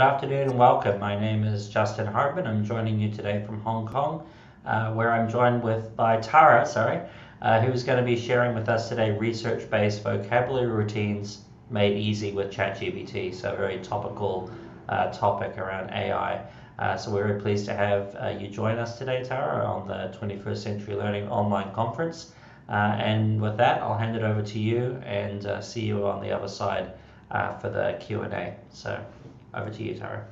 afternoon and welcome. My name is Justin Hartman. I'm joining you today from Hong Kong, where I'm joined by Tara, who's going to be sharing with us today research-based vocabulary routines made easy with ChatGPT. So a very topical topic around AI. So we're very pleased to have you join us today, Tara, on the 21st Century Learning Online Conference. And with that, I'll hand it over to you and see you on the other side for the Q&A. So over to you, Tara.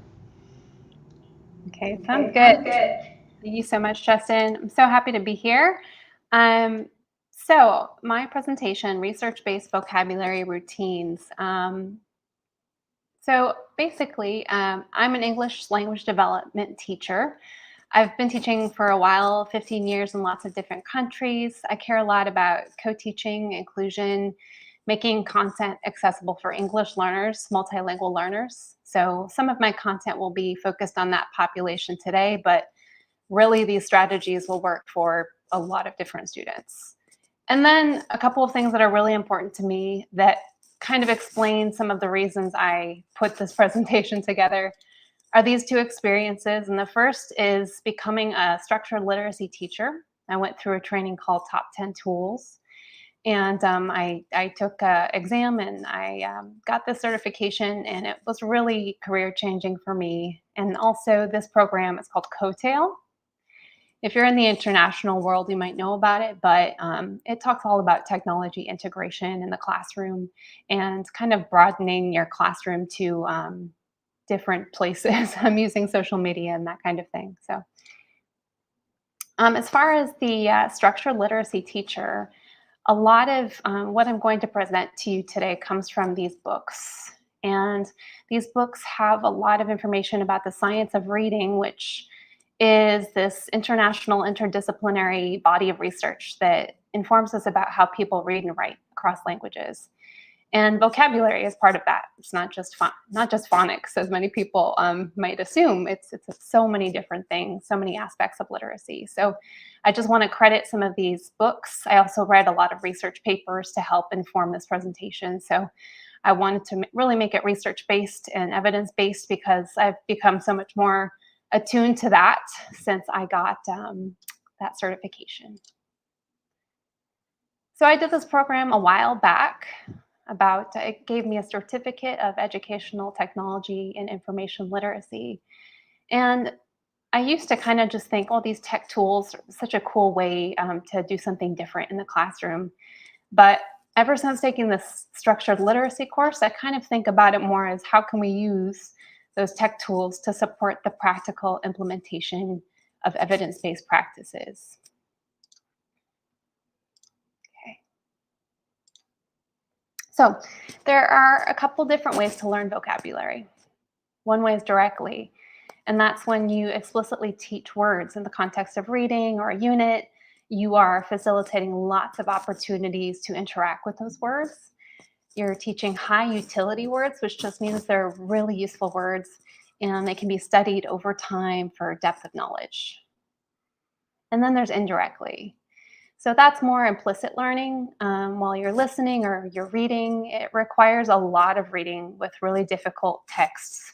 Okay, sounds good. Thank you so much, Justin. I'm so happy to be here. So my presentation, research-based vocabulary routines. So basically, I'm an English language development teacher. I've been teaching for a while, 15 years in lots of different countries. I care a lot about co-teaching, inclusion, making content accessible for English learners, multilingual learners. So some of my content will be focused on that population today, but really these strategies will work for a lot of different students. And then a couple of things that are really important to me that kind of explain some of the reasons I put this presentation together are these two experiences. And the first is becoming a structured literacy teacher. I went through a training called Top 10 Tools. And I took an exam and I got this certification, and it was really career changing for me. And also this program is called Coattail. If you're in the international world, you might know about it, but it talks all about technology integration in the classroom and kind of broadening your classroom to different places. I'm using social media and that kind of thing. So as far as the structured literacy teacher, a lot of what I'm going to present to you today comes from these books. And these books have a lot of information about the science of reading, which is this international interdisciplinary body of research that informs us about how people read and write across languages. And vocabulary is part of that. It's not just phonics, as many people might assume. It's so many different things, so many aspects of literacy. So I just want to credit some of these books. I also read a lot of research papers to help inform this presentation. So I wanted to really make it research-based and evidence-based because I've become so much more attuned to that since I got that certification. So I did this program a while back. It gave me a certificate of educational technology and information literacy. And I used to kind of just think, oh, these tech tools are such a cool way to do something different in the classroom. But ever since taking this structured literacy course, I kind of think about it more as how can we use those tech tools to support the practical implementation of evidence-based practices. So there are a couple different ways to learn vocabulary. One way is directly, and that's when you explicitly teach words in the context of reading or a unit. You are facilitating lots of opportunities to interact with those words. You're teaching high utility words, which just means they're really useful words, and they can be studied over time for depth of knowledge. And then there's indirectly. So that's more implicit learning. While you're listening or you're reading, it requires a lot of reading with really difficult texts.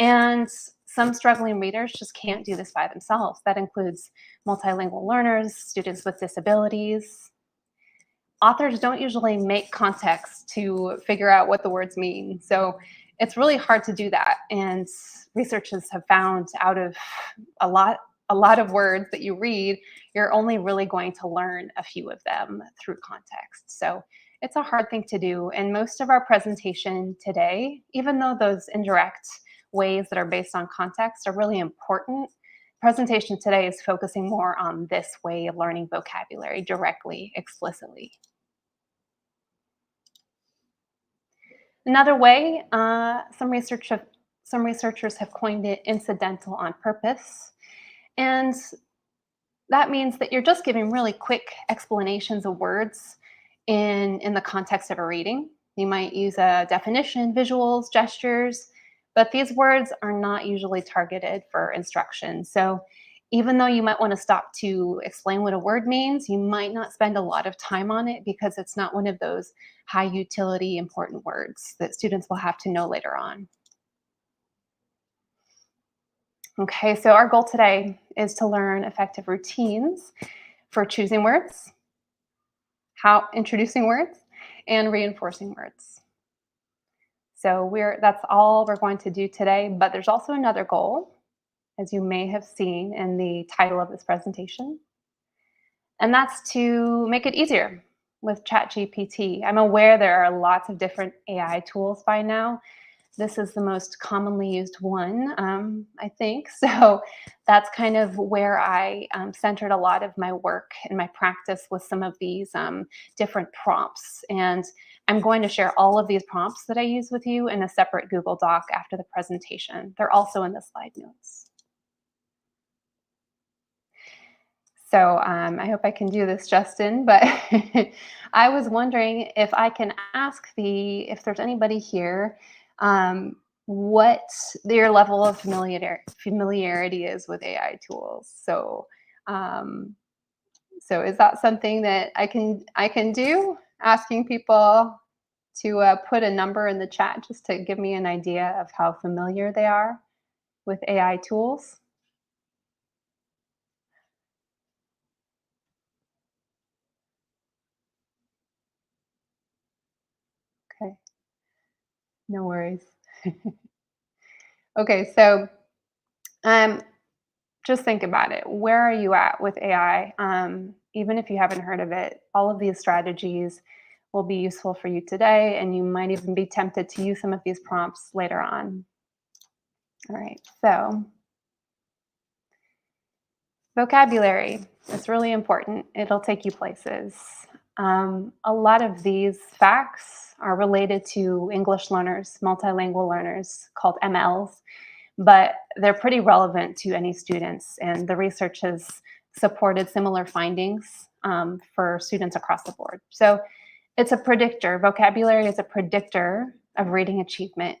And some struggling readers just can't do this by themselves. That includes multilingual learners, students with disabilities. Authors don't usually make context to figure out what the words mean. So it's really hard to do that. And researchers have found out of a lot of words that you read, you're only really going to learn a few of them through context. So it's a hard thing to do. And most of our presentation today, even though those indirect ways that are based on context are really important, presentation today is focusing more on this way of learning vocabulary directly, explicitly. Another way, some researchers have coined it incidental on purpose. And that means that you're just giving really quick explanations of words in the context of a reading. You might use a definition, visuals, gestures, but these words are not usually targeted for instruction. So even though you might want to stop to explain what a word means, you might not spend a lot of time on it because it's not one of those high utility important words that students will have to know later on. Okay, so our goal today is to learn effective routines for choosing words, how introducing words, and reinforcing words. So that's all we're going to do today, but there's also another goal, as you may have seen in the title of this presentation, and that's to make it easier with ChatGPT. I'm aware there are lots of different AI tools by now. This is the most commonly used one, I think. So that's kind of where I centered a lot of my work and my practice with some of these different prompts. And I'm going to share all of these prompts that I use with you in a separate Google Doc after the presentation. They're also in the slide notes. So I hope I can do this, Justin, but I was wondering if I can ask if there's anybody here, what their level of familiarity is with AI tools. So is that something that I can do? Asking people to put a number in the chat just to give me an idea of how familiar they are with AI tools. Okay, no worries. Okay, so um, just think about it. Where are you at with AI? Even if you haven't heard of it, all of these strategies will be useful for you today, and you might even be tempted to use some of these prompts later on. All right, so vocabulary is really important. It'll take you places. A lot of these facts are related to English learners, multilingual learners called MLs, but they're pretty relevant to any students. And the research has supported similar findings for students across the board. So it's a predictor. Vocabulary is a predictor of reading achievement.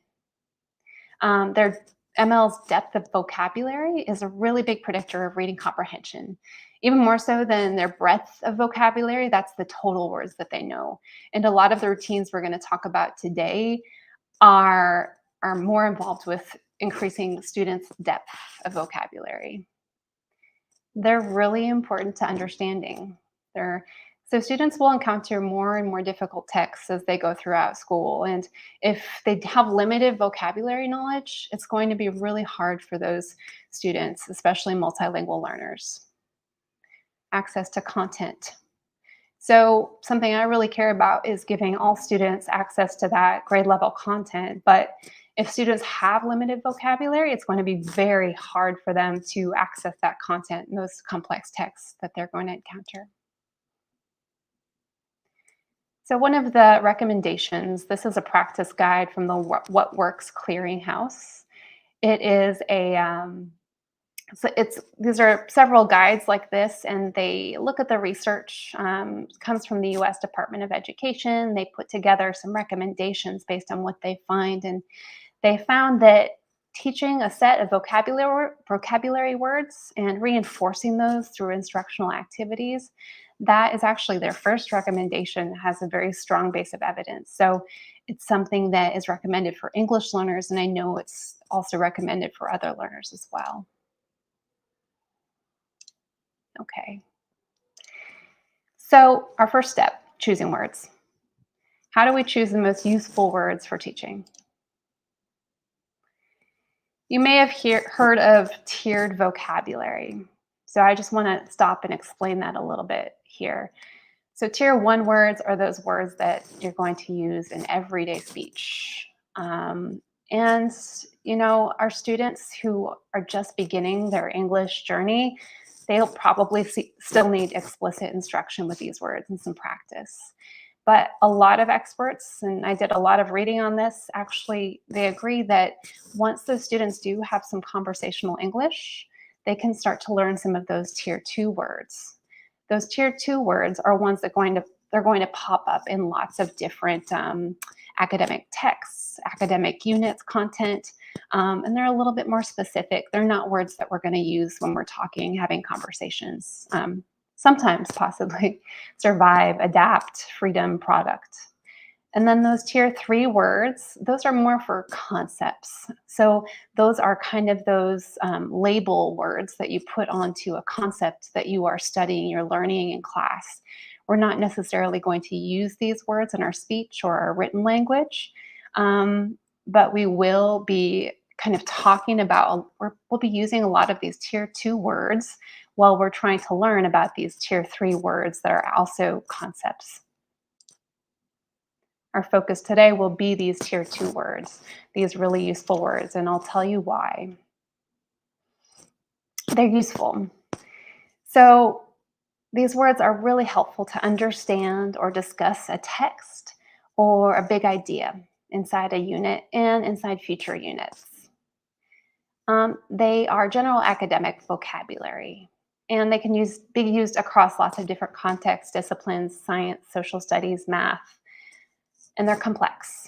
Their ML's depth of vocabulary is a really big predictor of reading comprehension. Even more so than their breadth of vocabulary, that's the total words that they know. And a lot of the routines we're going to talk about today are more involved with increasing students' depth of vocabulary. They're really important to understanding. So students will encounter more and more difficult texts as they go throughout school. And if they have limited vocabulary knowledge, it's going to be really hard for those students, especially multilingual learners. Access to content. So something I really care about is giving all students access to that grade level content. But if students have limited vocabulary, it's going to be very hard for them to access that content and those complex texts that they're going to encounter. So one of the recommendations, this is a practice guide from the What Works Clearinghouse. It is these are several guides like this, and they look at the research. It comes from the U.S. Department of Education. They put together some recommendations based on what they find, and they found that teaching a set of vocabulary words and reinforcing those through instructional activities, that is actually their first recommendation, has a very strong base of evidence. So it's something that is recommended for English learners, and I know it's also recommended for other learners as well. Okay. So our first step, choosing words. How do we choose the most useful words for teaching? You may have heard of tiered vocabulary. So I just want to stop and explain that a little bit here. So tier 1 words are those words that you're going to use in everyday speech. And, our students who are just beginning their English journey, they'll probably still need explicit instruction with these words and some practice. But a lot of experts, and I did a lot of reading on this, actually, they agree that once those students do have some conversational English, they can start to learn some of those tier 2 words. Those tier 2 words are ones that they're going to pop up in lots of different academic texts, academic units, content, and they're a little bit more specific. They're not words that we're going to use when we're talking, having conversations. Sometimes, possibly, survive, adapt, freedom, product. And then those tier 3 words, those are more for concepts. So those are kind of those label words that you put onto a concept that you are studying, you're learning in class. We're not necessarily going to use these words in our speech or our written language, but we will be kind of talking about, we'll be using a lot of these tier 2 words while we're trying to learn about these tier 3 words that are also concepts. Our focus today will be these tier 2 words, these really useful words, and I'll tell you why. They're useful. So these words are really helpful to understand or discuss a text or a big idea inside a unit and inside future units. They are general academic vocabulary, and they can be used across lots of different contexts, disciplines, science, social studies, math, and they're complex.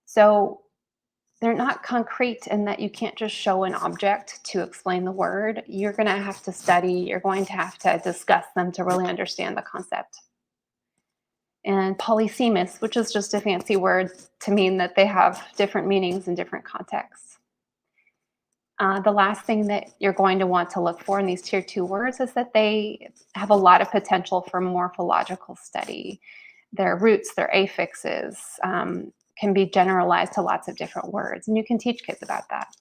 So they're not concrete in that you can't just show an object to explain the word. You're going to have to study, you're going to have to discuss them to really understand the concept. And polysemous, which is just a fancy word to mean that they have different meanings in different contexts. The last thing that you're going to want to look for in these tier 2 words is that they have a lot of potential for morphological study. Their roots, their affixes, can be generalized to lots of different words, and you can teach kids about that.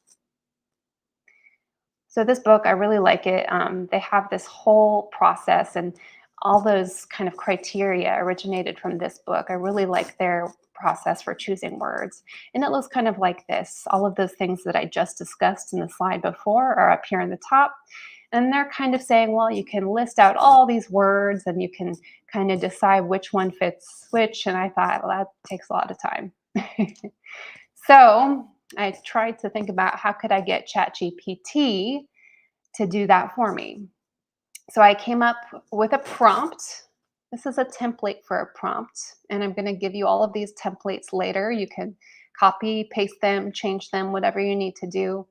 So this book, I really like it. They have this whole process, and all those kind of criteria originated from this book. I really like their process for choosing words. And it looks kind of like this. All of those things that I just discussed in the slide before are up here in the top. And they're kind of saying, well, you can list out all these words and you can kind of decide which one fits which. And I thought, well, that takes a lot of time. So I tried to think about how could I get ChatGPT to do that for me. So I came up with a prompt. This is a template for a prompt, and I'm going to give you all of these templates later. You can copy, paste them, change them, whatever you need to do.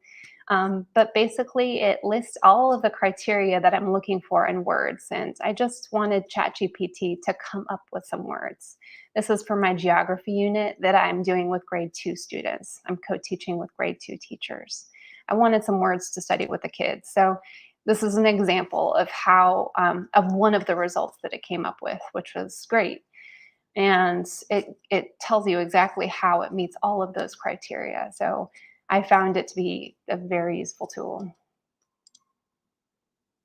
But basically, it lists all of the criteria that I'm looking for in words, and I just wanted ChatGPT to come up with some words. This is for my geography unit that I'm doing with grade 2 students. I'm co-teaching with grade 2 teachers. I wanted some words to study with the kids. So this is an example of how, of one of the results that it came up with, which was great. And it tells you exactly how it meets all of those criteria. So I found it to be a very useful tool.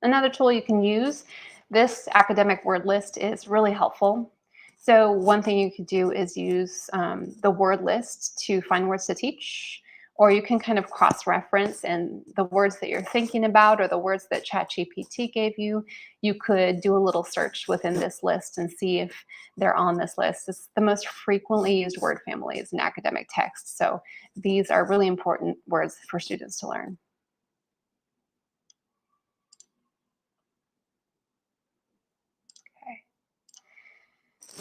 Another tool you can use, this academic word list is really helpful. So one thing you could do is use the word list to find words to teach, or you can kind of cross-reference, and the words that you're thinking about or the words that ChatGPT gave you, you could do a little search within this list and see if they're on this list. It's the most frequently used word families in academic text. So these are really important words for students to learn.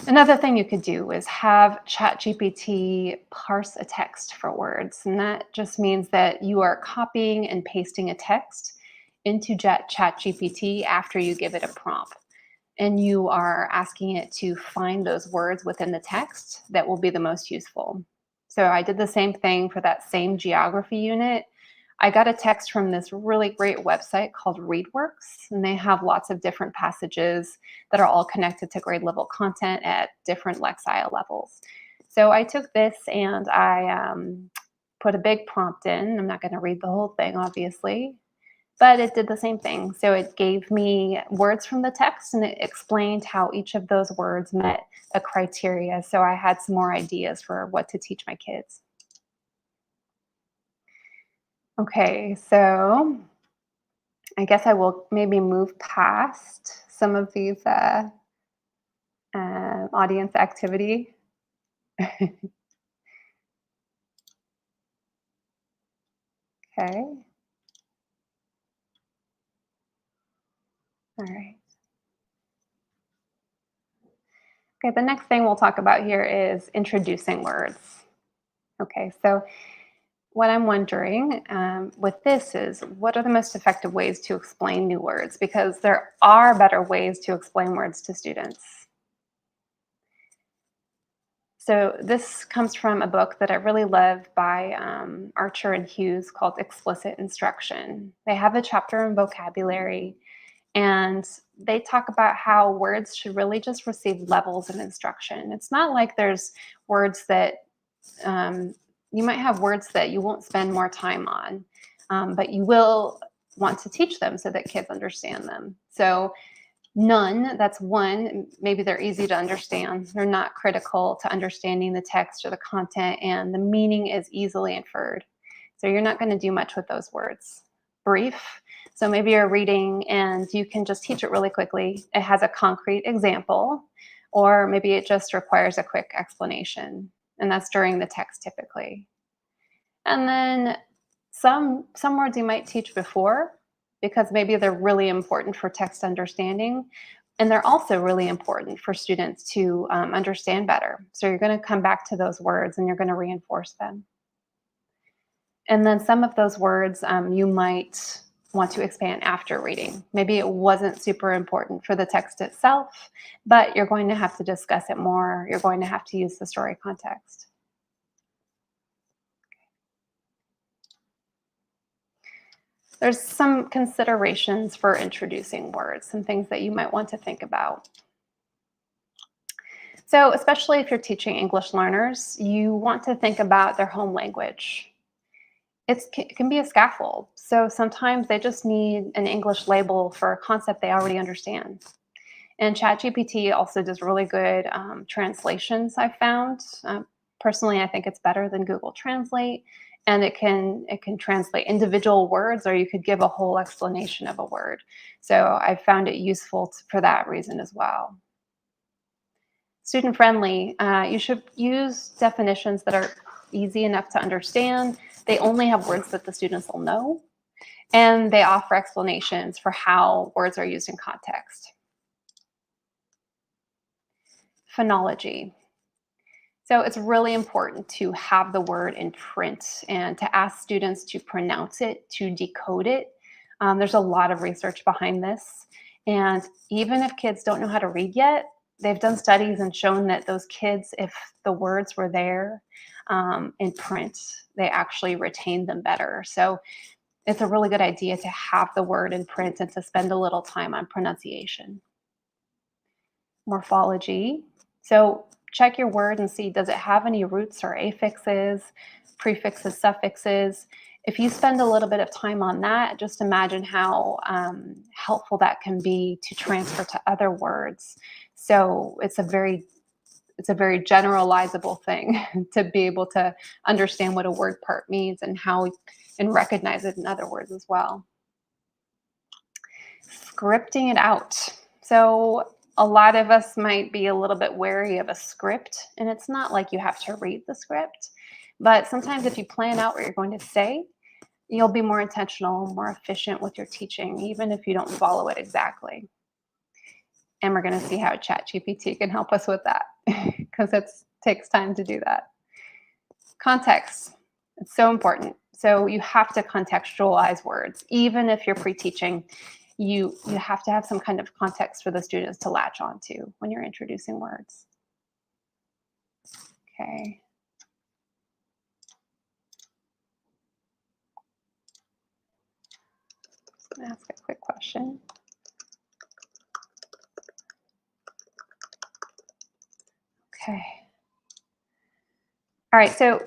Another thing you could do is have ChatGPT parse a text for words. And that just means that you are copying and pasting a text into ChatGPT after you give it a prompt. And you are asking it to find those words within the text that will be the most useful. So I did the same thing for that same geography unit. I got a text from this really great website called ReadWorks, and they have lots of different passages that are all connected to grade level content at different Lexile levels. So I took this and I put a big prompt in. I'm not going to read the whole thing, obviously, but it did the same thing. So it gave me words from the text and it explained how each of those words met a criteria. So I had some more ideas for what to teach my kids. Okay, so I guess I will maybe move past some of these audience activity. Okay. All right. Okay, the next thing we'll talk about here is introducing words. Okay, so what I'm wondering with this is, what are the most effective ways to explain new words? Because there are better ways to explain words to students. So this comes from a book that I really love by Archer and Hughes called Explicit Instruction. They have a chapter on vocabulary, and they talk about how words should really just receive levels of instruction. It's not like there's words that you might have words that you won't spend more time on, but you will want to teach them so that kids understand them. So none, that's one, maybe they're easy to understand. They're not critical to understanding the text or the content, and the meaning is easily inferred. So you're not going to do much with those words. Brief, so maybe you're reading and you can just teach it really quickly. It has a concrete example, or maybe it just requires a quick explanation, and that's during the text typically. And then some words you might teach before, because maybe they're really important for text understanding, and they're also really important for students to understand better. So you're going to come back to those words and you're going to reinforce them. And then some of those words you might want to expand after reading. Maybe it wasn't super important for the text itself, but you're going to have to discuss it more. You're going to have to use the story context. There's some considerations for introducing words, some things that you might want to think about. So especially if you're teaching English learners, you want to think about their home language. It can be a scaffold. So sometimes they just need an English label for a concept they already understand. And ChatGPT also does really good translations, I've found. Personally, I think it's better than Google Translate. And it can translate individual words, or you could give a whole explanation of a word. So I found it useful for that reason as well. Student friendly, you should use definitions that are easy enough to understand. They only have words that the students will know, and they offer explanations for how words are used in context. Phonology. So it's really important to have the word in print and to ask students to pronounce it, to decode it. There's a lot of research behind this. And even if kids don't know how to read yet, they've done studies and shown that those kids, if the words were there in print, they actually retained them better. So it's a really good idea to have the word in print and to spend a little time on pronunciation. Morphology. So check your word and see, does it have any roots or affixes, prefixes, suffixes? If you spend a little bit of time on that, just imagine how helpful that can be to transfer to other words. So it's a very generalizable thing to be able to understand what a word part means and recognize it in other words as well. Scripting it out. So a lot of us might be a little bit wary of a script, and it's not like you have to read the script, but sometimes if you plan out what you're going to say, you'll be more intentional, more efficient with your teaching, even if you don't follow it exactly. And we're going to see how ChatGPT can help us with that because it takes time to do that. Context. It's so important. So you have to contextualize words. Even if you're pre-teaching, you have to have some kind of context for the students to latch onto when you're introducing words. Okay. I'm going to ask a quick question. Okay. All right, so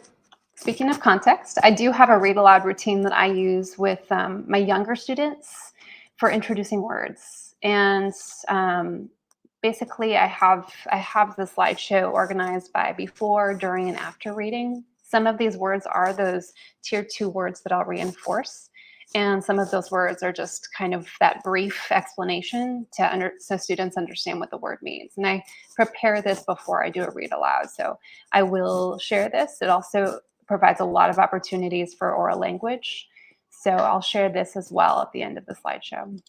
speaking of context, I do have a read aloud routine that I use with my younger students for introducing words. And basically I have the slideshow organized by before, during, and after reading. Some of these words are those tier 2 words that I'll reinforce. And some of those words are just kind of that brief explanation so students understand what the word means. And I prepare this before I do a read aloud. So I will share this. It also provides a lot of opportunities for oral language. So I'll share this as well at the end of the slideshow.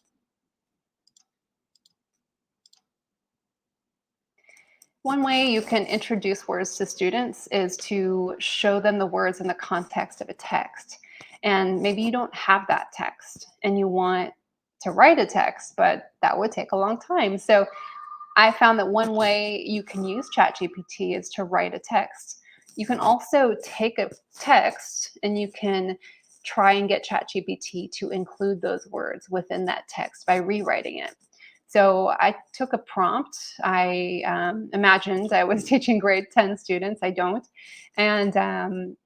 One way you can introduce words to students is to show them the words in the context of a text. And maybe you don't have that text and you want to write a text, but that would take a long time. So I found that one way you can use ChatGPT is to write a text. You can also take a text and you can try and get ChatGPT to include those words within that text by rewriting it. So I took a prompt. I imagined I was teaching grade 10 students. I don't. And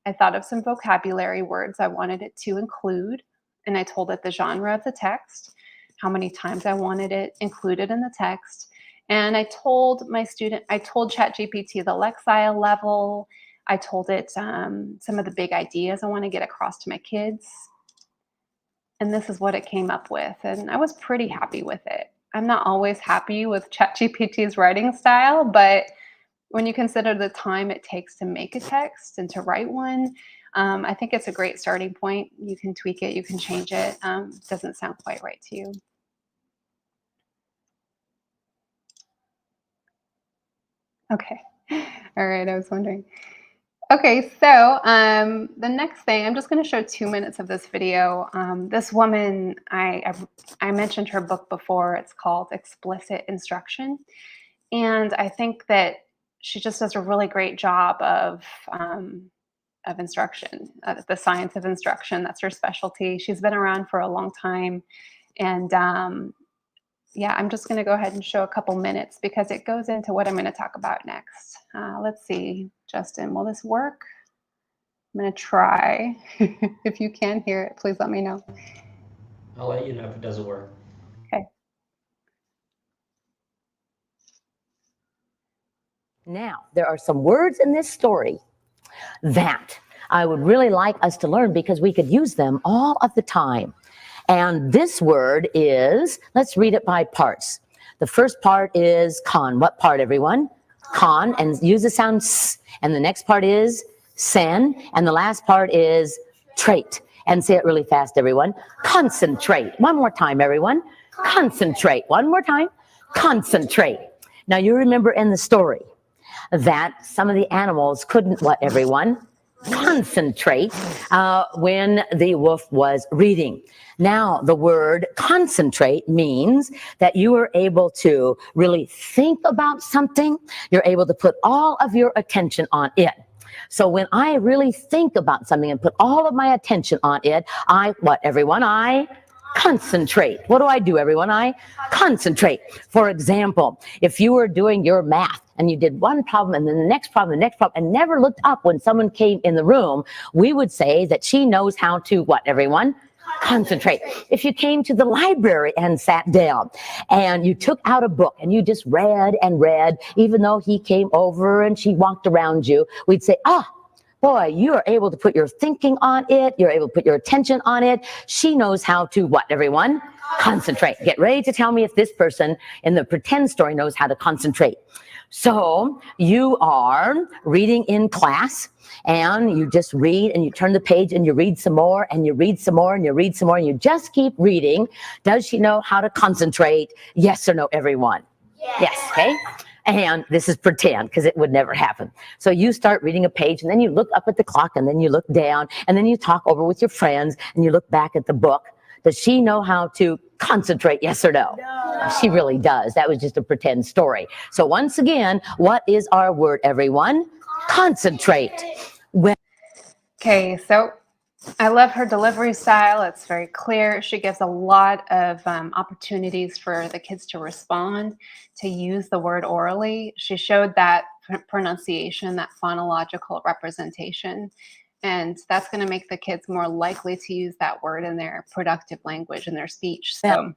I thought of some vocabulary words I wanted it to include. And I told it the genre of the text, how many times I wanted it included in the text. And I told ChatGPT the Lexile level. I told it some of the big ideas I want to get across to my kids. And this is what it came up with. And I was pretty happy with it. I'm not always happy with ChatGPT's writing style, but when you consider the time it takes to make a text and to write one, I think it's a great starting point. You can tweak it, you can change it. It doesn't sound quite right to you. Okay. All right, I was wondering. Okay, so the next thing, I'm just going to show 2 minutes of this video. This woman, I mentioned her book before. It's called Explicit Instruction. And I think that she just does a really great job of instruction, the science of instruction. That's her specialty. She's been around for a long time. And yeah, I'm just going to go ahead and show a couple minutes because it goes into what I'm going to talk about next. Let's see, Justin, will this work? I'm going to try. If you can hear it, please let me know. I'll let you know if it doesn't work. Okay. Now, there are some words in this story that I would really like us to learn because we could use them all of the time. And this word is, let's read it by parts. The first part is con. What part, everyone? Con, and use the sound s. And the next part is sen. And the last part is trait. And say it really fast, everyone. Concentrate. One more time, everyone. Concentrate. One more time. Concentrate. Now, you remember in the story that some of the animals couldn't, what, everyone? Concentrate when the wolf was reading. Now, the word concentrate means that you are able to really think about something. You're able to put all of your attention on it. So when I really think about something and put all of my attention on it, I concentrate. What do, everyone? I concentrate. For example, if you were doing your math and you did one problem and then the next problem, and never looked up when someone came in the room, we would say that she knows how to, what, everyone? Concentrate. If you came to the library and sat down and you took out a book and you just read and read, even though he came over and she walked around you, we'd say, boy, you are able to put your thinking on it. You're able to put your attention on it. She knows how to, what, everyone? Concentrate. Get ready to tell me if this person in the pretend story knows how to concentrate. So you are reading in class and you just read and you turn the page and you read some more and you read some more and you read some more and you just keep reading. Does she know how to concentrate? Yes or no, everyone? Yes, okay? And this is pretend because it would never happen. So you start reading a page and then you look up at the clock and then you look down and then you talk over with your friends and you look back at the book. Does she know how to concentrate? Yes or no? No. She really does. That was just a pretend story. So once again, what is our word, everyone? Concentrate. Okay, so I love her delivery style. It's very clear. She gives a lot of opportunities for the kids to respond, to use the word orally. She showed that pronunciation, that phonological representation, and that's going to make the kids more likely to use that word in their productive language in their speech. So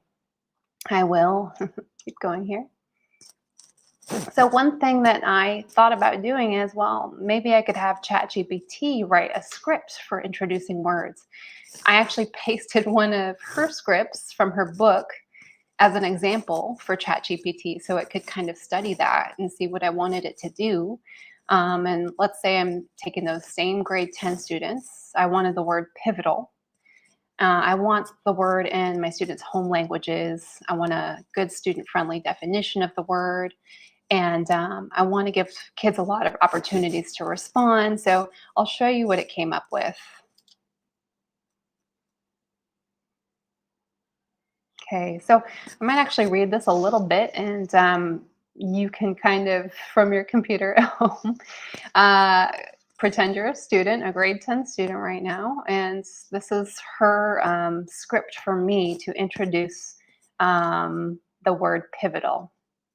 I will keep going here. So one thing that I thought about doing is, well, maybe I could have ChatGPT write a script for introducing words. I actually pasted one of her scripts from her book as an example for ChatGPT so it could kind of study that and see what I wanted it to do. And let's say I'm taking those same grade 10 students. I wanted the word pivotal. I want the word in my students' home languages. I want a good student-friendly definition of the word. And I want to give kids a lot of opportunities to respond. So I'll show you what it came up with. Okay, so I might actually read this a little bit and you can kind of, from your computer at home, pretend you're a student, a grade 10 student right now. And this is her script for me to introduce the word pivotal.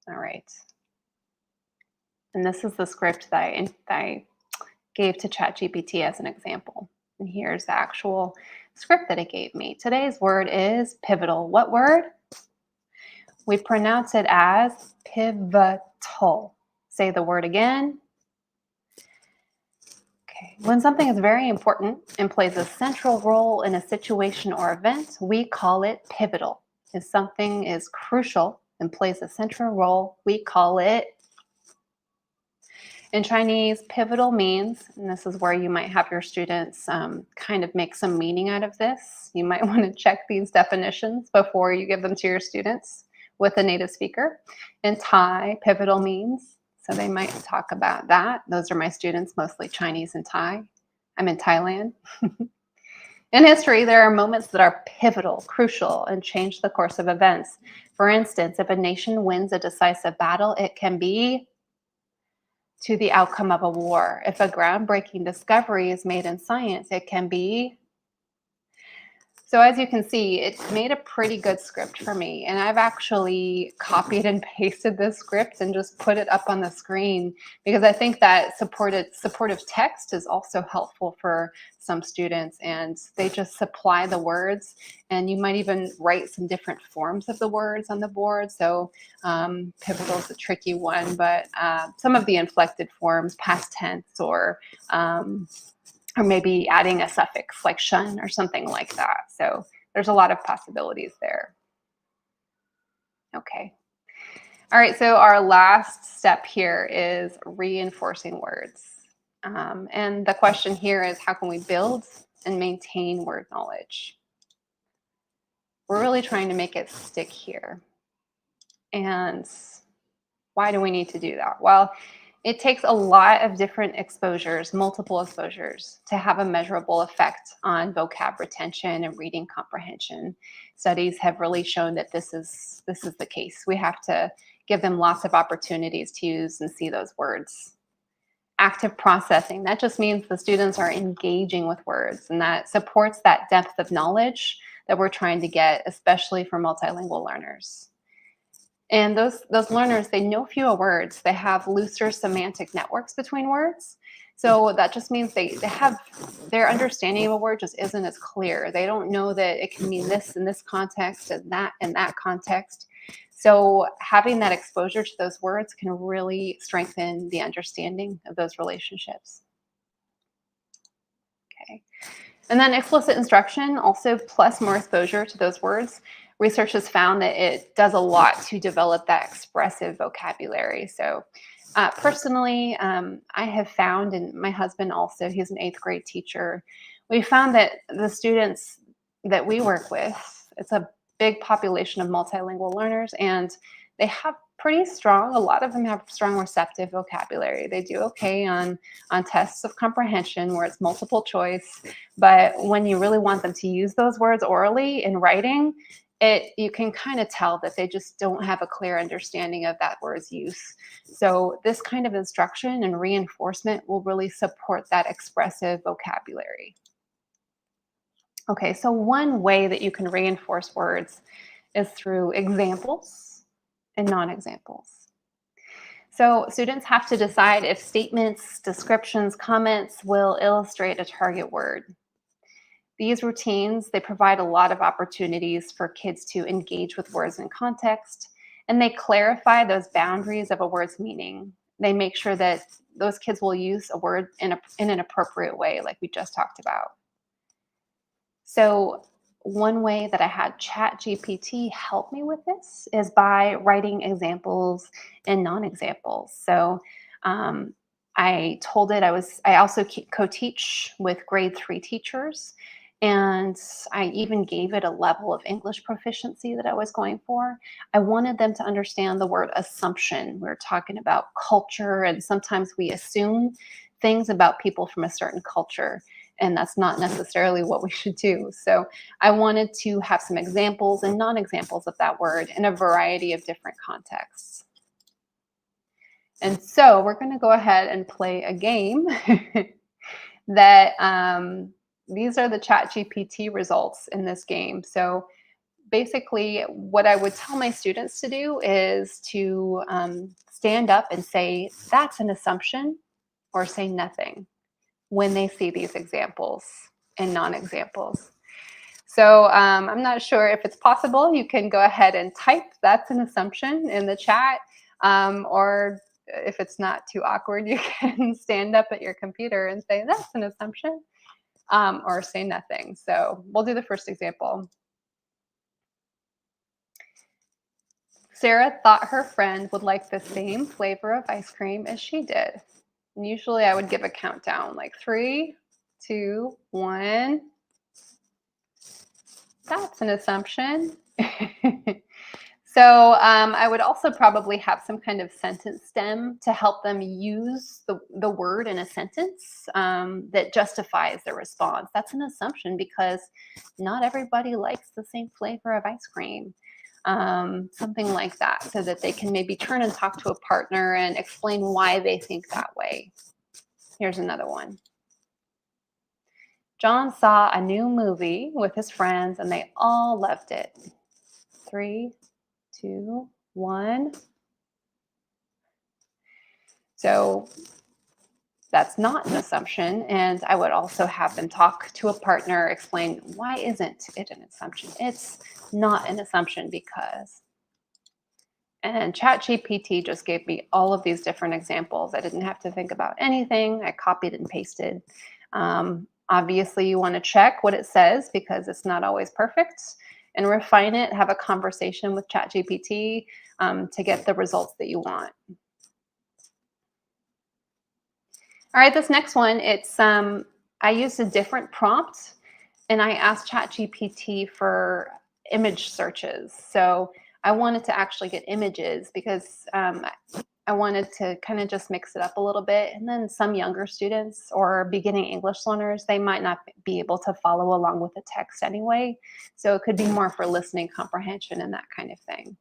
All right. And this is the script that I gave to ChatGPT as an example. And here's the actual script that it gave me. Today's word is pivotal. What word? We pronounce it as pivotal. Say the word again. Okay. When something is very important and plays a central role in a situation or event, we call it pivotal. If something is crucial and plays a central role, we call it. In Chinese, pivotal means, and this is where you might have your students kind of make some meaning out of this. You might want to check these definitions before you give them to your students with a native speaker. In Thai, pivotal means, so they might talk about that. Those are my students, mostly Chinese and Thai. I'm in Thailand. In history, there are moments that are pivotal, crucial, and change the course of events. For instance, if a nation wins a decisive battle, it can be to the outcome of a war. If a groundbreaking discovery is made in science, it can be. So as you can see, it made a pretty good script for me. And I've actually copied and pasted this script and just put it up on the screen because I think that supportive text is also helpful for some students, and they just supply the words, and you might even write some different forms of the words on the board. So pivotal is a tricky one, but some of the inflected forms, past tense, or maybe adding a suffix like shun or something like that. So there's a lot of possibilities there. Okay. All right, so our last step here is reinforcing words. And the question here is, how can we build and maintain word knowledge? We're really trying to make it stick here. And why do we need to do that? Well, it takes a lot of different exposures, multiple exposures, to have a measurable effect on vocab retention and reading comprehension. Studies have really shown that this is the case. We have to give them lots of opportunities to use and see those words. Active processing, that just means the students are engaging with words, and that supports that depth of knowledge that we're trying to get, especially for multilingual learners. And those learners, they know fewer words. They have looser semantic networks between words. So that just means they have their understanding of a word just isn't as clear. They don't know that it can mean this in this context and that in that context. So having that exposure to those words can really strengthen the understanding of those relationships. Okay. And then explicit instruction, also plus more exposure to those words. Research has found that it does a lot to develop that expressive vocabulary. So personally, I have found, and my husband also, he's an 8th grade teacher, we found that the students that we work with, it's a big population of multilingual learners, and they have pretty strong, a lot of them have strong receptive vocabulary. They do okay on tests of comprehension where it's multiple choice, but when you really want them to use those words orally in writing, you can kind of tell that they just don't have a clear understanding of that word's use. So this kind of instruction and reinforcement will really support that expressive vocabulary. Okay, so one way that you can reinforce words is through examples and non-examples. So students have to decide if statements, descriptions, comments will illustrate a target word. These routines, they provide a lot of opportunities for kids to engage with words in context, and they clarify those boundaries of a word's meaning. They make sure that those kids will use a word in an appropriate way, like we just talked about. So one way that I had ChatGPT help me with this is by writing examples and non-examples. So I told it I also co-teach with grade 3 teachers, and I even gave it a level of English proficiency that I was going for. I wanted them to understand the word assumption. We're talking about culture, and sometimes we assume things about people from a certain culture, and that's not necessarily what we should do. So I wanted to have some examples and non-examples of that word in a variety of different contexts. And so we're going to go ahead and play a game that these are the ChatGPT results in this game. So basically what I would tell my students to do is to stand up and say, that's an assumption, or say nothing when they see these examples and non-examples. So I'm not sure if it's possible. You can go ahead and type that's an assumption in the chat, or if it's not too awkward, you can stand up at your computer and say that's an assumption, or say nothing. So we'll do the first example. Sarah thought her friend would like the same flavor of ice cream as she did. And usually I would give a countdown, like 3, 2, 1. That's an assumption. So I would also probably have some kind of sentence stem to help them use the word in a sentence that justifies their response. That's an assumption because not everybody likes the same flavor of ice cream. Something like that, so that they can maybe turn and talk to a partner and explain why they think that way. Here's another one. John saw a new movie with his friends and they all loved it. 3, 2, 1. So that's not an assumption. And I would also have them talk to a partner, explain why isn't it an assumption? It's not an assumption because. And ChatGPT just gave me all of these different examples. I didn't have to think about anything. I copied and pasted. Obviously, you want to check what it says because it's not always perfect, and refine it, have a conversation with ChatGPT to get the results that you want. All right, this next one, it's I used a different prompt and I asked ChatGPT for image searches. So I wanted to actually get images because I wanted to kind of just mix it up a little bit. And then some younger students or beginning English learners, they might not be able to follow along with the text anyway. So it could be more for listening comprehension and that kind of thing.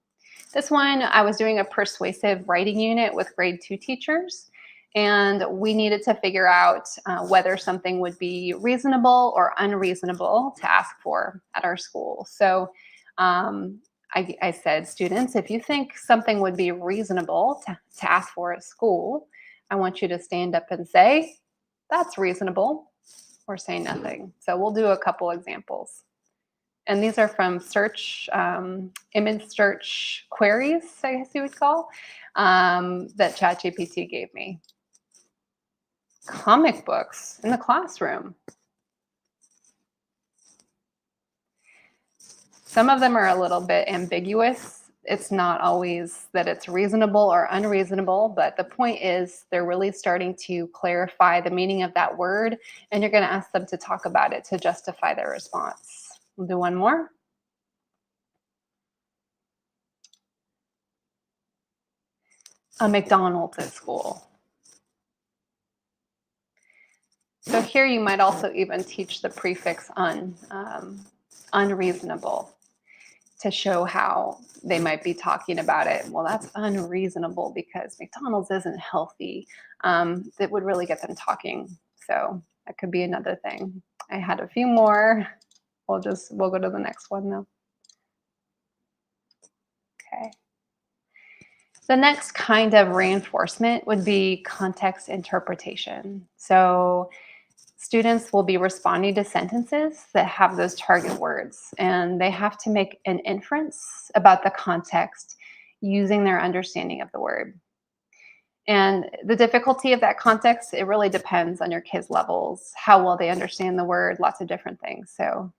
This one, I was doing a persuasive writing unit with grade 2 teachers. And we needed to figure out whether something would be reasonable or unreasonable to ask for at our school. So I said, students, if you think something would be reasonable to ask for at school, I want you to stand up and say, that's reasonable, or say nothing. So we'll do a couple examples. And these are from search, image search queries, I guess you would call, that ChatGPT gave me. Comic books in the classroom. Some of them are a little bit ambiguous. It's not always that it's reasonable or unreasonable, but the point is they're really starting to clarify the meaning of that word, and you're going to ask them to talk about it to justify their response. We'll do one more. A McDonald's at school. So here you might also even teach the prefix unreasonable to show how they might be talking about it. Well, that's unreasonable because McDonald's isn't healthy. That would really get them talking. So that could be another thing. I had a few more. We'll go to the next one though. Okay. The next kind of reinforcement would be context interpretation. So students will be responding to sentences that have those target words, and they have to make an inference about the context using their understanding of the word. And the difficulty of that context, it really depends on your kids' levels, how well they understand the word, lots of different things. So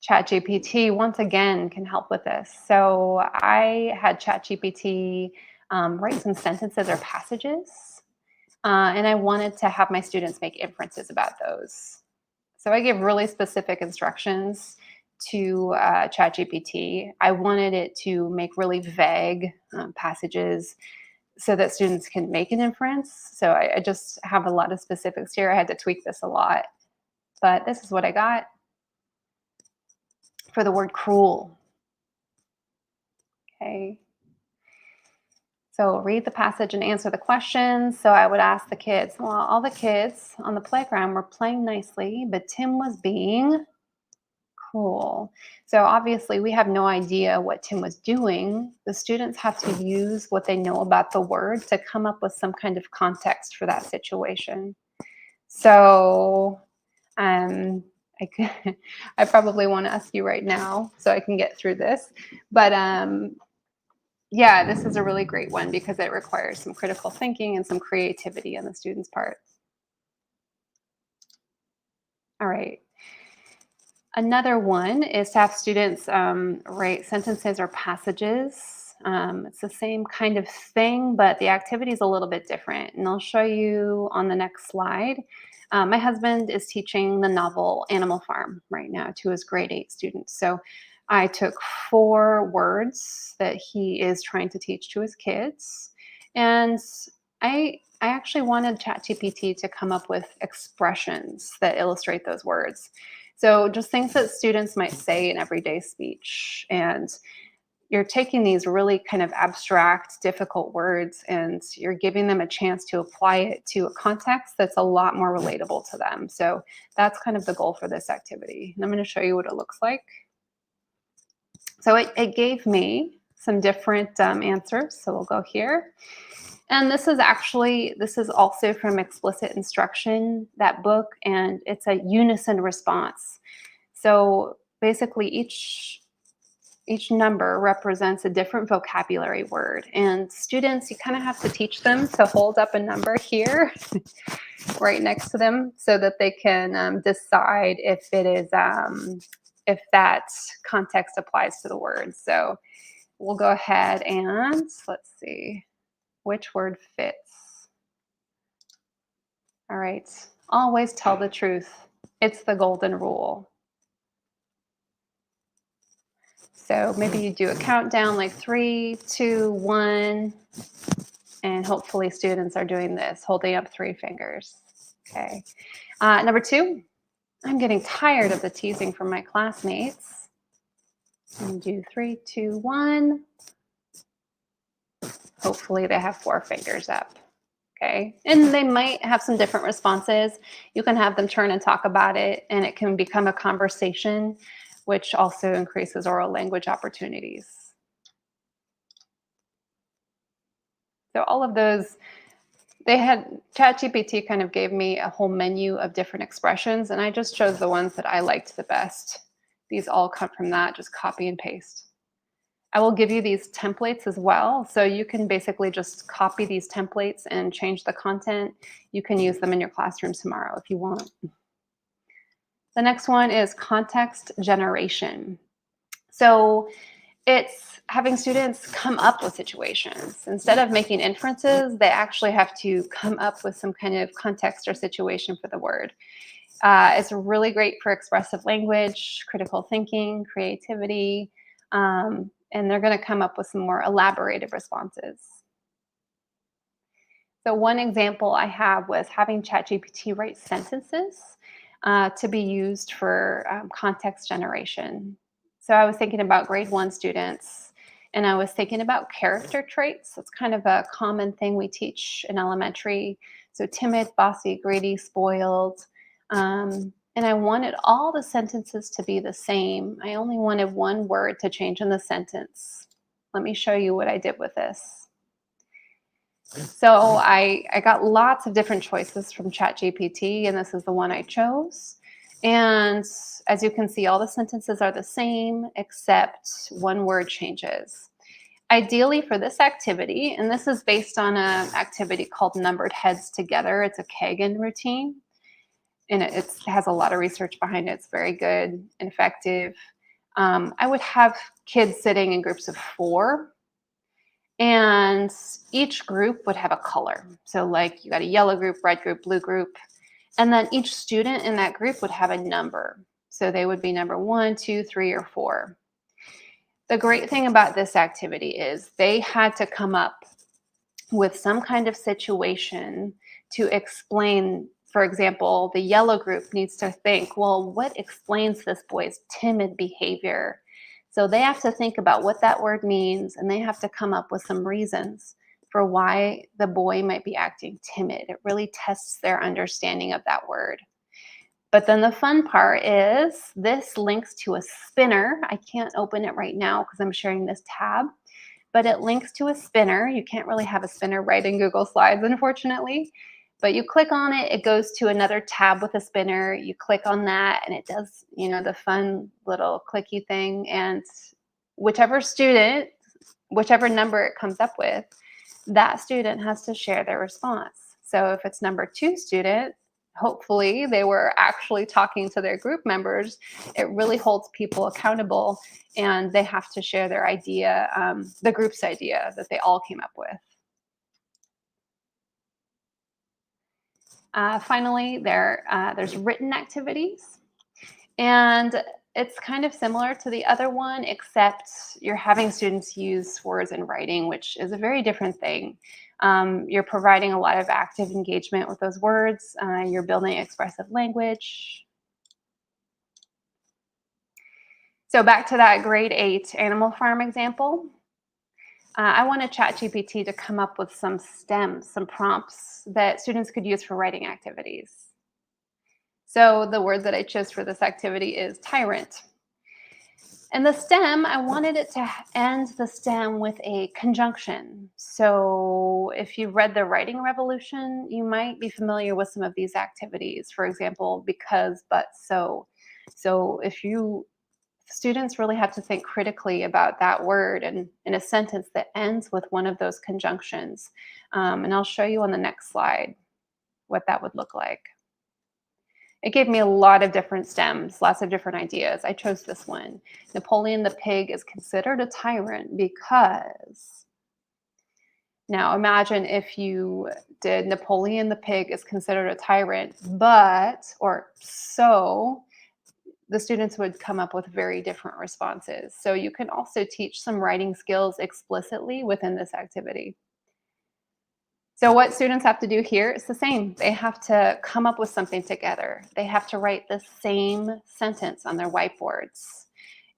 ChatGPT, once again, can help with this. So I had ChatGPT write some sentences or passages, and I wanted to have my students make inferences about those. So I gave really specific instructions to ChatGPT. I wanted it to make really vague passages so that students can make an inference. So I just have a lot of specifics here. I had to tweak this a lot, but this is what I got. For the word cruel. Okay. So read the passage and answer the questions. So I would ask the kids, well, all the kids on the playground were playing nicely, but Tim was being cruel. So obviously we have no idea what Tim was doing. The students have to use what they know about the word to come up with some kind of context for that situation. So I probably want to ask you right now so I can get through this. But yeah, this is a really great one because it requires some critical thinking and some creativity on the student's part. All right. Another one is to have students write sentences or passages. It's the same kind of thing, but the activity is a little bit different. And I'll show you on the next slide. My husband is teaching the novel Animal Farm right now to his grade 8 students. So I took 4 words that he is trying to teach to his kids. And I actually wanted ChatGPT to come up with expressions that illustrate those words. So just things that students might say in everyday speech. And you're taking these really kind of abstract, difficult words and you're giving them a chance to apply it to a context that's a lot more relatable to them. So that's kind of the goal for this activity. And I'm going to show you what it looks like. So it gave me some different answers. So we'll go here. And this is also from Explicit Instruction, that book, and it's a unison response. So basically each number represents a different vocabulary word. And students, you kind of have to teach them to hold up a number here right next to them so that they can decide if it is if that context applies to the word. So we'll go ahead and let's see which word fits. All right, always tell the truth. It's the golden rule. So maybe you do a countdown like 3, 2, 1, and hopefully students are doing this, holding up 3 fingers. Okay. Number 2, I'm getting tired of the teasing from my classmates. And do 3, 2, 1. Hopefully they have 4 fingers up. Okay. And they might have some different responses. You can have them turn and talk about it, and it can become a conversation, which also increases oral language opportunities. So all of those, ChatGPT kind of gave me a whole menu of different expressions, and I just chose the ones that I liked the best. These all come from that, just copy and paste. I will give you these templates as well. So you can basically just copy these templates and change the content. You can use them in your classroom tomorrow if you want. The next one is context generation. So it's having students come up with situations. Instead of making inferences, they actually have to come up with some kind of context or situation for the word. It's really great for expressive language, critical thinking, creativity, and they're going to come up with some more elaborated responses. So one example I have was having ChatGPT write sentences to be used for context generation. So I was thinking about grade 1 students, and I was thinking about character traits. It's kind of a common thing we teach in elementary. So timid, bossy, greedy, spoiled. And I wanted all the sentences to be the same. I only wanted one word to change in the sentence. Let me show you what I did with this. So I got lots of different choices from ChatGPT, and this is the one I chose. And as you can see, all the sentences are the same, except one word changes. Ideally for this activity, and this is based on an activity called Numbered Heads Together. It's a Kagan routine. And it has a lot of research behind it. It's very good and effective. I would have kids sitting in groups of 4, and each group would have a color. So like you got a yellow group, red group, blue group, and then each student in that group would have a number. So they would be number 1, 2, 3, or 4. The great thing about this activity is they had to come up with some kind of situation to explain. For example, the yellow group needs to think, well, what explains this boy's timid behavior? So they have to think about what that word means, and they have to come up with some reasons for why the boy might be acting timid. It really tests their understanding of that word. But then the fun part is this links to a spinner. I can't open it right now because I'm sharing this tab, but it links to a spinner. You can't really have a spinner right in Google Slides, unfortunately. But you click on it, it goes to another tab with a spinner. You click on that and it does, the fun little clicky thing. And whichever student, whichever number it comes up with, that student has to share their response. So if it's number 2 student, hopefully they were actually talking to their group members. It really holds people accountable, and they have to share their idea, the group's idea that they all came up with. Finally, there's written activities, and it's kind of similar to the other one, except you're having students use words in writing, which is a very different thing. You're providing a lot of active engagement with those words. You're building expressive language. So back to that grade 8 Animal Farm example. I wanted ChatGPT to come up with some stems, some prompts that students could use for writing activities. So the word that I chose for this activity is tyrant. And the stem, I wanted it to end the stem with a conjunction. So if you've read The Writing Revolution, you might be familiar with some of these activities. For example, because, but, so. So if students really have to think critically about that word and in a sentence that ends with one of those conjunctions. And I'll show you on the next slide what that would look like. It gave me a lot of different stems, lots of different ideas. I chose this one. Napoleon the pig is considered a tyrant because. Now imagine if you did Napoleon the pig is considered a tyrant, but, or so, the students would come up with very different responses. So you can also teach some writing skills explicitly within this activity. So what students have to do here is the same. They have to come up with something together. They have to write the same sentence on their whiteboards.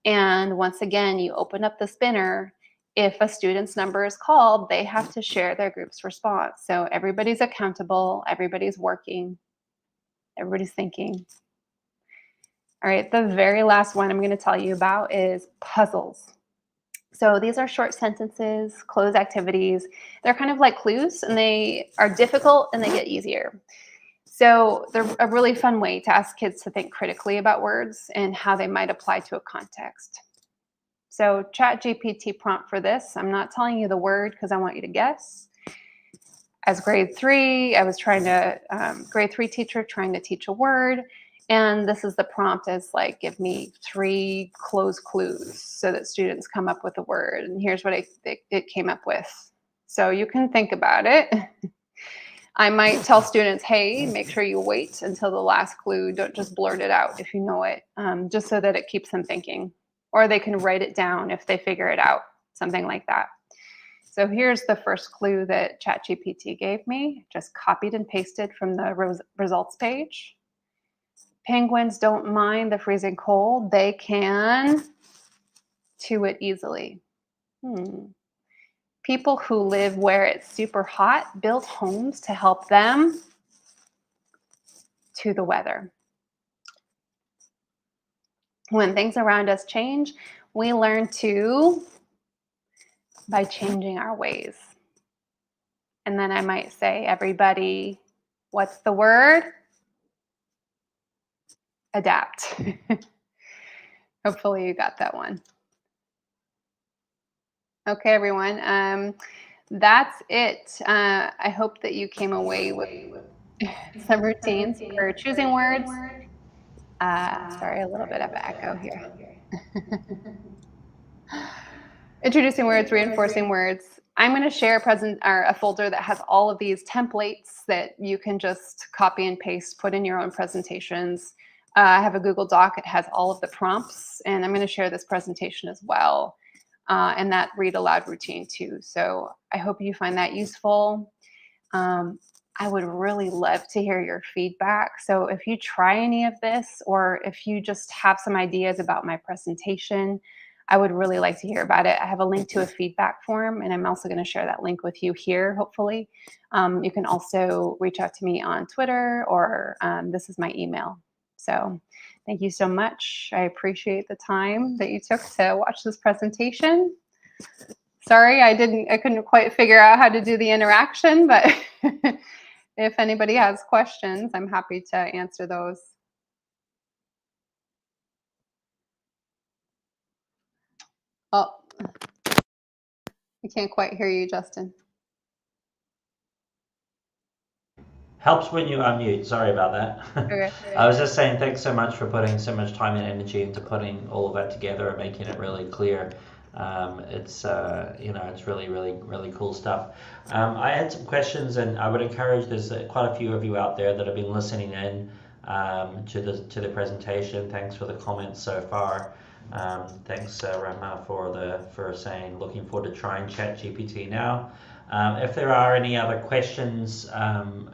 And once again, you open up the spinner. If a student's number is called, they have to share their group's response. So everybody's accountable, everybody's working, everybody's thinking. All right, the very last one I'm going to tell you about is puzzles. So these are short sentences, closed activities. They're kind of like clues, and they are difficult and they get easier. So they're a really fun way to ask kids to think critically about words and how they might apply to a context. So ChatGPT prompt for this, I'm not telling you the word because I want you to guess. As grade 3, I was grade 3 teacher trying to teach a word. And this is the prompt as like, give me 3 closed clues so that students come up with a word. And here's what it came up with. So you can think about it. I might tell students, hey, make sure you wait until the last clue. Don't just blurt it out if you know it, just so that it keeps them thinking. Or they can write it down if they figure it out, something like that. So here's the first clue that ChatGPT gave me, just copied and pasted from the results page. Penguins don't mind the freezing cold. They can chew it easily. People who live where it's super hot build homes to help them to the weather. When things around us change, we learn to by changing our ways. And then I might say, everybody, what's the word? Adapt. Hopefully you got that one. Okay, everyone. That's it. I hope that you came away with some routines for choosing words. Sorry, a little bit of echo here. Introducing words, reinforcing words. I'm going to share a folder that has all of these templates that you can just copy and paste, put in your own presentations. I have a Google Doc. It has all of the prompts, and I'm going to share this presentation as well, and that read aloud routine too. So I hope you find that useful. I would really love to hear your feedback. So if you try any of this, or if you just have some ideas about my presentation, I would really like to hear about it. I have a link to a feedback form, and I'm also going to share that link with you here, hopefully. You can also reach out to me on Twitter, or this is my email. So thank you so much. I appreciate the time that you took to watch this presentation. Sorry, I couldn't quite figure out how to do the interaction, but if anybody has questions, I'm happy to answer those. Oh, I can't quite hear you, Justin. Helps when you unmute. Sorry about that. Okay. I was just saying thanks so much for putting so much time and energy into putting all of that together and making it really clear. It's it's really cool stuff. I had some questions, and I would encourage, there's quite a few of you out there that have been listening in to the presentation. Thanks for the comments so far. Thanks, Rama, for saying looking forward to trying ChatGPT now. If there are any other questions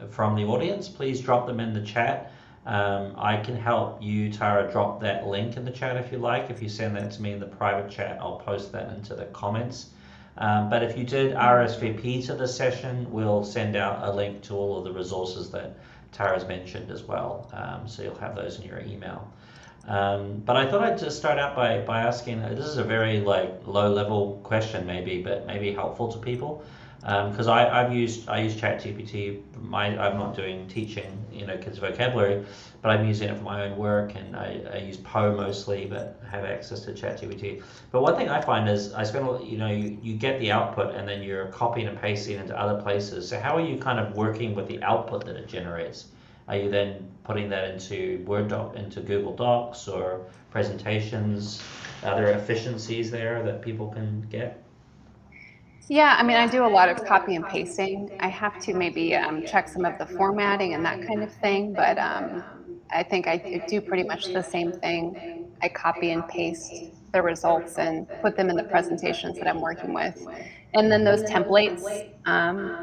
from the audience, please drop them in the chat. I can help you, Tara, drop that link in the chat if you like. If you send that to me in the private chat, I'll post that into the comments. But if you did RSVP to the session, we'll send out a link to all of the resources that Tara's mentioned as well. So you'll have those in your email. But I thought I'd just start out by asking, this is a very low level question maybe, but maybe helpful to people. Because I use ChatGPT. I'm not doing teaching, kids vocabulary, but I'm using it for my own work, and I use Poe mostly, but have access to ChatGPT. But one thing I find is I spend, you get the output and then you're copying and pasting into other places. So how are you kind of working with the output that it generates? Are you then putting that into into Google Docs or presentations? Are there efficiencies there that people can get? Yeah, I mean, I do a lot of copy and pasting. I have to maybe check some of the formatting and that kind of thing, but I think I do pretty much the same thing. I copy and paste the results and put them in the presentations that I'm working with. And then those templates,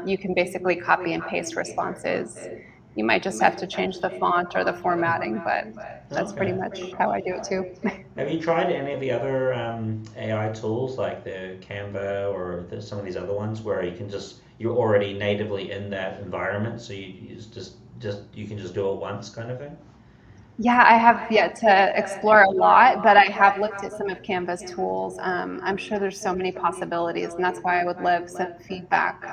you can basically copy and paste responses. You might just have to change the font or the formatting, but that's pretty Okay. much how I do it too. Have you tried any of the other AI tools like the Canva or some of these other ones where you're already natively in that environment, so you can just do it once kind of thing? Yeah, I have yet to explore a lot, but I have looked at some of Canva's tools. I'm sure there's so many possibilities, and that's why I would love some feedback.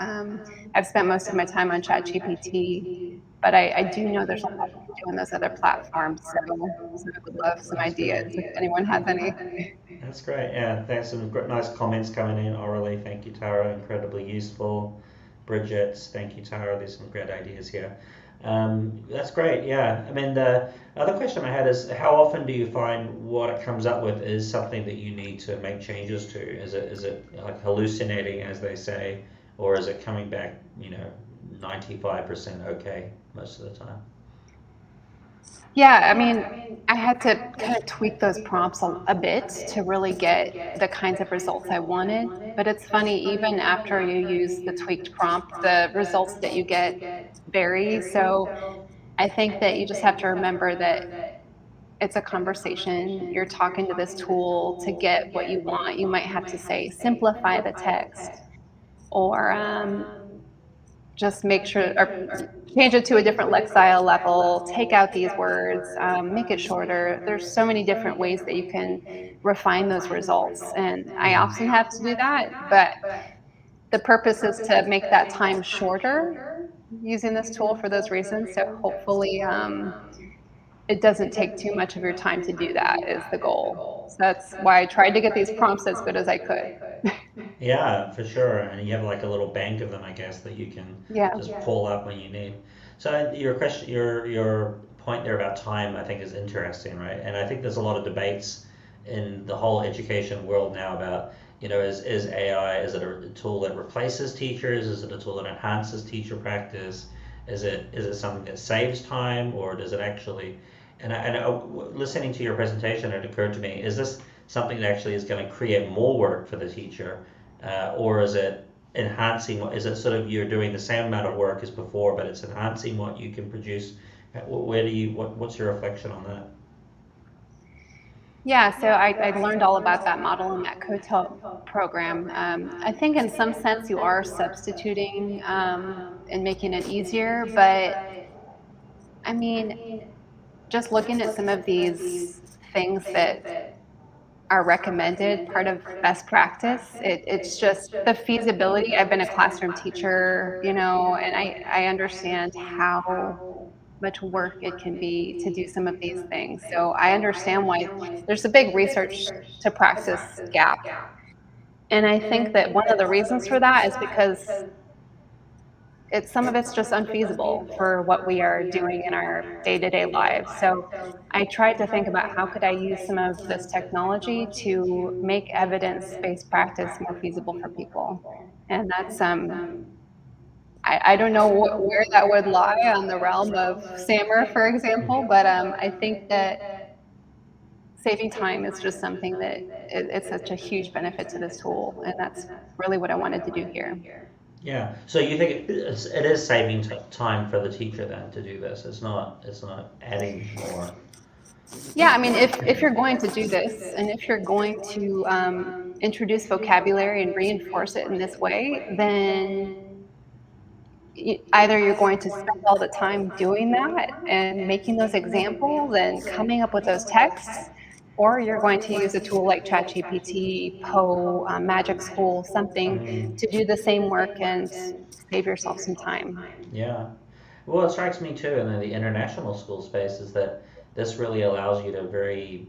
I've spent most of my time on ChatGPT, but I do know there's a lot to do on those other platforms. So I would love some ideas if anyone has any. That's great. Yeah, thanks. Some nice comments coming in orally. Thank you, Tara. Incredibly useful. Bridget, thank you, Tara. There's some great ideas here. That's great. Yeah. I mean, the other question I had is, how often do you find what it comes up with is something that you need to make changes to? Is it like hallucinating, as they say, or is it coming back, 95% okay most of the time? Yeah, I mean, I had to kind of tweak those prompts a bit to really get the kinds of results I wanted. But it's funny, even after you use the tweaked prompt, the results that you get vary. So I think that you just have to remember that it's a conversation. You're talking to this tool to get what you want. You might have to say, simplify the text, or just make sure, or change it to a different lexile level, take out these words, make it shorter. There's so many different ways that you can refine those results. And I often have to do that, but the purpose is to make that time shorter using this tool for those reasons. So hopefully it doesn't take too much of your time to do that is the goal. So that's why I tried to get these prompts as good as I could. Yeah, for sure. And you have like a little bank of them, I guess, that you can Yeah. just pull up when you need. So your question, your point there about time, I think is interesting, right? And I think there's a lot of debates in the whole education world now about, is AI, is it a tool that replaces teachers? Is it a tool that enhances teacher practice? Is it something that saves time, or does it actually? Listening to your presentation, it occurred to me, is this something that actually is going to create more work for the teacher, or is it enhancing? Is it sort of you're doing the same amount of work as before, but it's enhancing what you can produce? What's your reflection on that? Yeah, so I learned all about that model in that COTEL program. I think in some sense you are substituting and making it easier, but I mean, just looking at some of these things that are recommended, part of best practice, it's just the feasibility. I've been a classroom teacher, and I understand how much work it can be to do some of these things. So I understand why there's a big research to practice gap. And I think that one of the reasons for that is because some of it's just unfeasible for what we are doing in our day-to-day lives. So I tried to think about how could I use some of this technology to make evidence-based practice more feasible for people. And that's I don't know where that would lie on the realm of SAMR, for example, but I think that saving time is just something that it's such a huge benefit to this tool, and that's really what I wanted to do here. Yeah. So you think it is saving time for the teacher then to do this? It's not adding more. Yeah, I mean, if you're going to do this, and if you're going to introduce vocabulary and reinforce it in this way, then either you're going to spend all the time doing that and making those examples and coming up with those texts, or you're going to use a tool like ChatGPT, Poe, Magic School, something to do the same work and save yourself some time. Yeah. Well, it strikes me too in the international school space is that this really allows you to very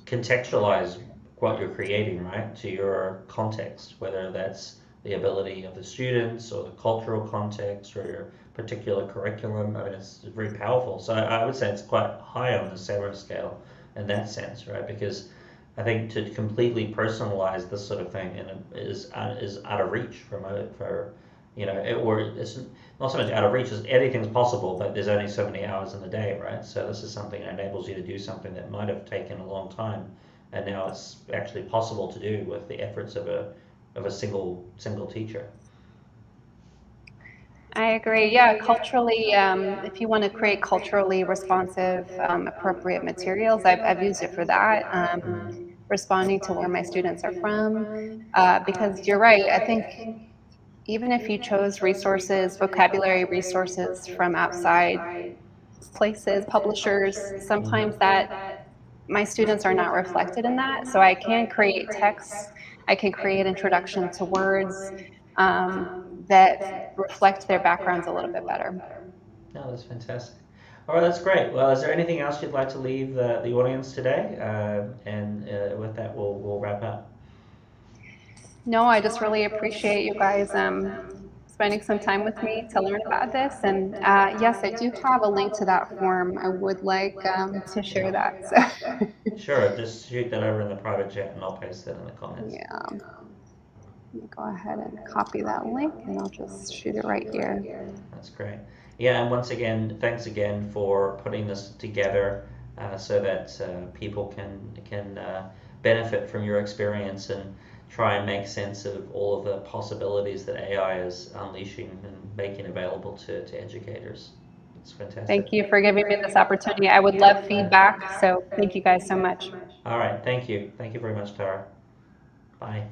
contextualize what you're creating, right, to your context, whether that's the ability of the students or the cultural context or your particular curriculum. I mean, it's very powerful. So I would say it's quite high on the SEMR scale in that sense, right? Because I think to completely personalize this sort of thing is out of reach for it's not so much out of reach as anything's possible, but there's only so many hours in the day, right? So this is something that enables you to do something that might have taken a long time, and now it's actually possible to do with the efforts of a single teacher. I agree. Yeah, culturally, if you want to create culturally responsive, appropriate materials, I've used it for that. Responding to where my students are from, because you're right. I think even if you chose resources, vocabulary resources from outside places, publishers, sometimes that my students are not reflected in that. So I can create texts, I can create introduction to words that reflect their backgrounds a little bit better. No, that's fantastic. All right, that's great. Well, is there anything else you'd like to leave the audience today? And with that, we'll wrap up. No, I just really appreciate you guys spending some time with me to learn about this. And yes, I do have a link to that form. I would like to share that. So. Sure, just shoot that over in the private chat and I'll paste that in the comments. Yeah. Let me go ahead and copy that link and I'll just shoot it right here. That's great. Yeah, and once again, thanks again for putting this together so that people can benefit from your experience and try and make sense of all of the possibilities that AI is unleashing and making available to educators. It's fantastic. Thank you for giving me this opportunity. I would love feedback, so thank you guys so much. All right, thank you. Thank you very much, Tara. Bye.